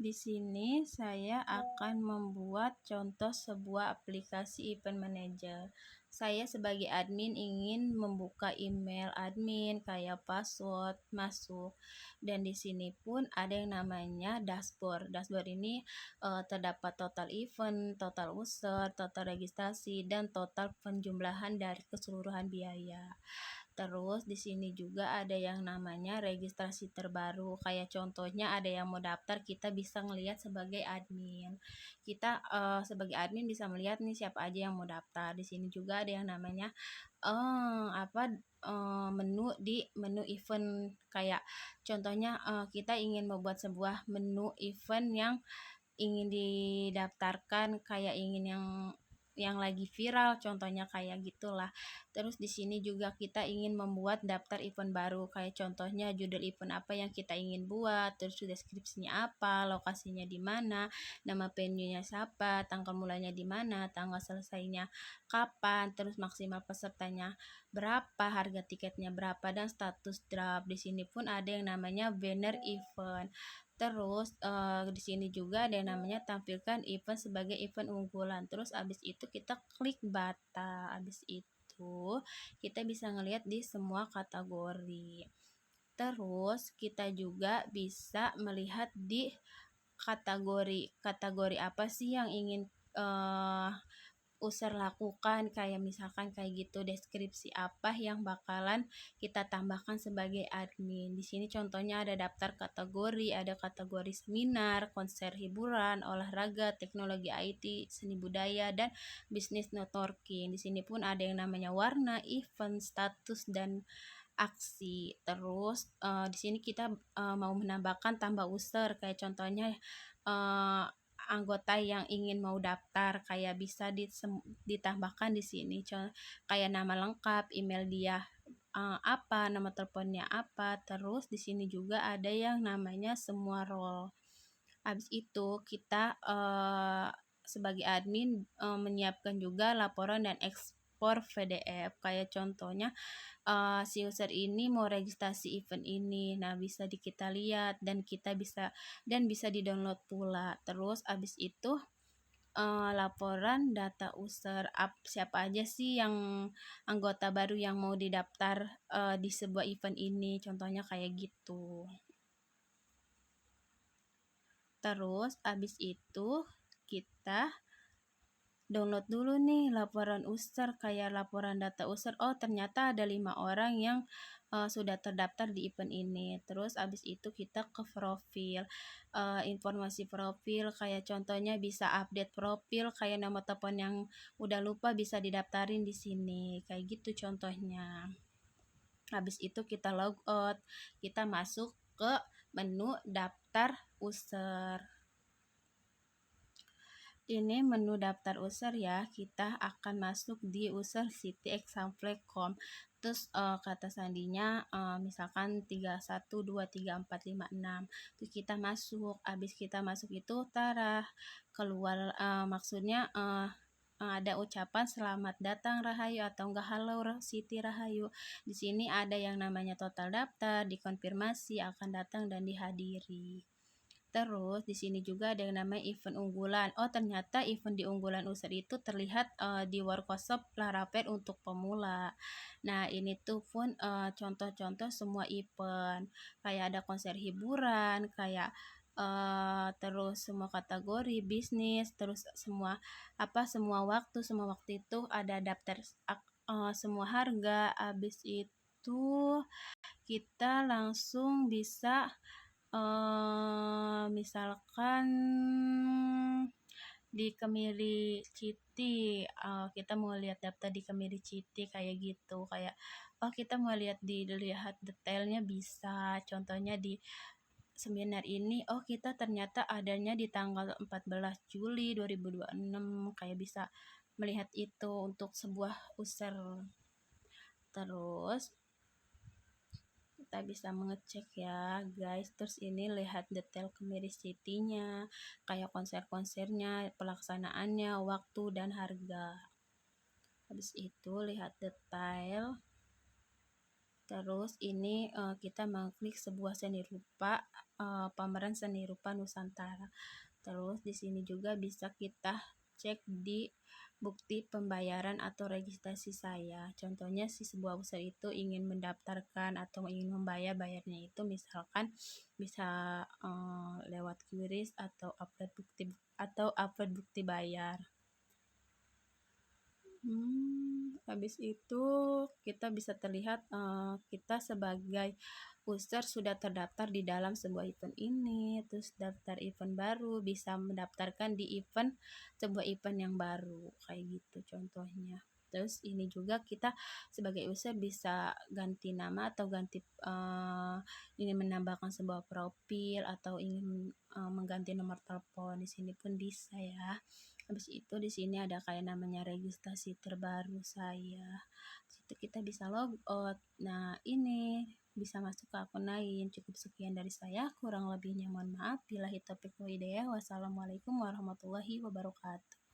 Di sini saya akan membuat contoh sebuah aplikasi event manager. Saya sebagai admin ingin membuka email admin kayak password masuk. Dan di sini pun ada yang namanya dashboard. Dashboard ini terdapat total event, total user, total registrasi, dan total penjumlahan dari keseluruhan biaya. Terus di sini juga ada yang namanya registrasi terbaru. Kayak contohnya ada yang mau daftar, kita bisa ngelihat sebagai admin. Kita sebagai admin bisa melihat nih siapa aja yang mau daftar. Di sini juga ada yang namanya menu event. Kayak contohnya kita ingin membuat sebuah menu event yang ingin didaftarkan, kayak ingin yang lagi viral, contohnya kayak gitulah. Terus di sini juga kita ingin membuat daftar event baru, kayak contohnya judul event apa yang kita ingin buat, terus deskripsinya apa, lokasinya di mana, nama venue-nya siapa, tanggal mulanya di mana, tanggal selesainya kapan, terus maksimal pesertanya berapa, harga tiketnya berapa, dan status draft. Di sini pun ada yang namanya banner event. Terus di sini juga ada yang namanya tampilkan event sebagai event unggulan. Terus abis itu kita klik bata. Abis itu kita bisa ngelihat di semua kategori. Terus kita juga bisa melihat di kategori apa sih yang ingin user lakukan, kayak misalkan kayak gitu, deskripsi apa yang bakalan kita tambahkan sebagai admin. Di sini contohnya ada daftar kategori, ada kategori seminar, konser hiburan, olahraga, teknologi IT, seni budaya, dan bisnis networking. Di sini pun ada yang namanya warna, event, status, dan aksi. Terus di sini kita mau menambahkan tambah user, kayak contohnya anggota yang ingin mau daftar, kayak bisa ditambahkan di sini, kayak nama lengkap, email dia apa, nama teleponnya apa. Terus di sini juga ada yang namanya semua role. Habis itu kita sebagai admin menyiapkan juga laporan dan ekspor PDF, kayak contohnya si user ini mau registrasi event ini. Nah, bisa kita lihat dan bisa di-download pula. Terus abis itu laporan data user, siapa aja sih yang anggota baru yang mau didaftar di sebuah event ini. Contohnya kayak gitu. Terus abis itu kita download dulu nih laporan user, kayak laporan data user. Oh, ternyata ada 5 orang yang sudah terdaftar di event ini. Terus abis itu kita ke profil, informasi profil, kayak contohnya bisa update profil, kayak nama telepon yang udah lupa bisa didaftarin di sini, kayak gitu contohnya. Habis itu kita log out, kita masuk ke menu daftar user. Ini menu daftar user ya, kita akan masuk di user city example.com. Terus kata sandinya misalkan 31234556. Terus kita masuk, habis kita masuk itu keluar maksudnya ada ucapan selamat datang Rahayu atau enggak halo Siti Rahayu. Di sini ada yang namanya total daftar, dikonfirmasi, akan datang, dan dihadiri. Terus di sini juga ada yang namanya event unggulan. Oh, ternyata event di unggulan user itu terlihat di workshop Laravel untuk pemula. Nah, ini tuh pun contoh-contoh semua event. Kayak ada konser hiburan, kayak terus semua kategori bisnis, terus semua waktu itu ada daftar semua harga. Habis itu kita langsung bisa misalkan di Kemiri Citi, kita mau lihat daftar di Kemiri Citi kayak gitu, kayak kita mau dilihat detailnya, bisa contohnya di seminar ini kita ternyata adanya di tanggal 14 Juli 2026, kayak bisa melihat itu untuk sebuah user. Terus kita bisa mengecek ya guys. Terus ini lihat detail Kemiri City-nya, kayak konser-konsernya, pelaksanaannya, waktu, dan harga. Habis itu lihat detail Terus ini kita mengklik sebuah seni rupa, pameran seni rupa Nusantara. Terus di sini juga bisa kita cek di bukti pembayaran atau registrasi saya. Contohnya si sebuah usaha itu ingin mendaftarkan atau ingin membayar, bayarnya itu misalkan bisa lewat QRIS atau upload bukti bayar. Habis itu kita bisa terlihat kita sebagai user sudah terdaftar di dalam sebuah event ini, terus daftar event baru, bisa mendaftarkan di sebuah event yang baru, kayak gitu contohnya. Terus ini juga kita sebagai user bisa ganti nama atau ingin menambahkan sebuah profil atau ingin mengganti nomor telepon, di sini pun bisa ya. Habis itu di sini ada kayak namanya registrasi terbaru saya. Situ kita bisa log out. Nah, ini bisa masuk ke akun lain. Cukup sekian dari saya, kurang lebihnya mohon maaf. Billahi taufiq wal hidayah. Wassalamualaikum warahmatullahi wabarakatuh.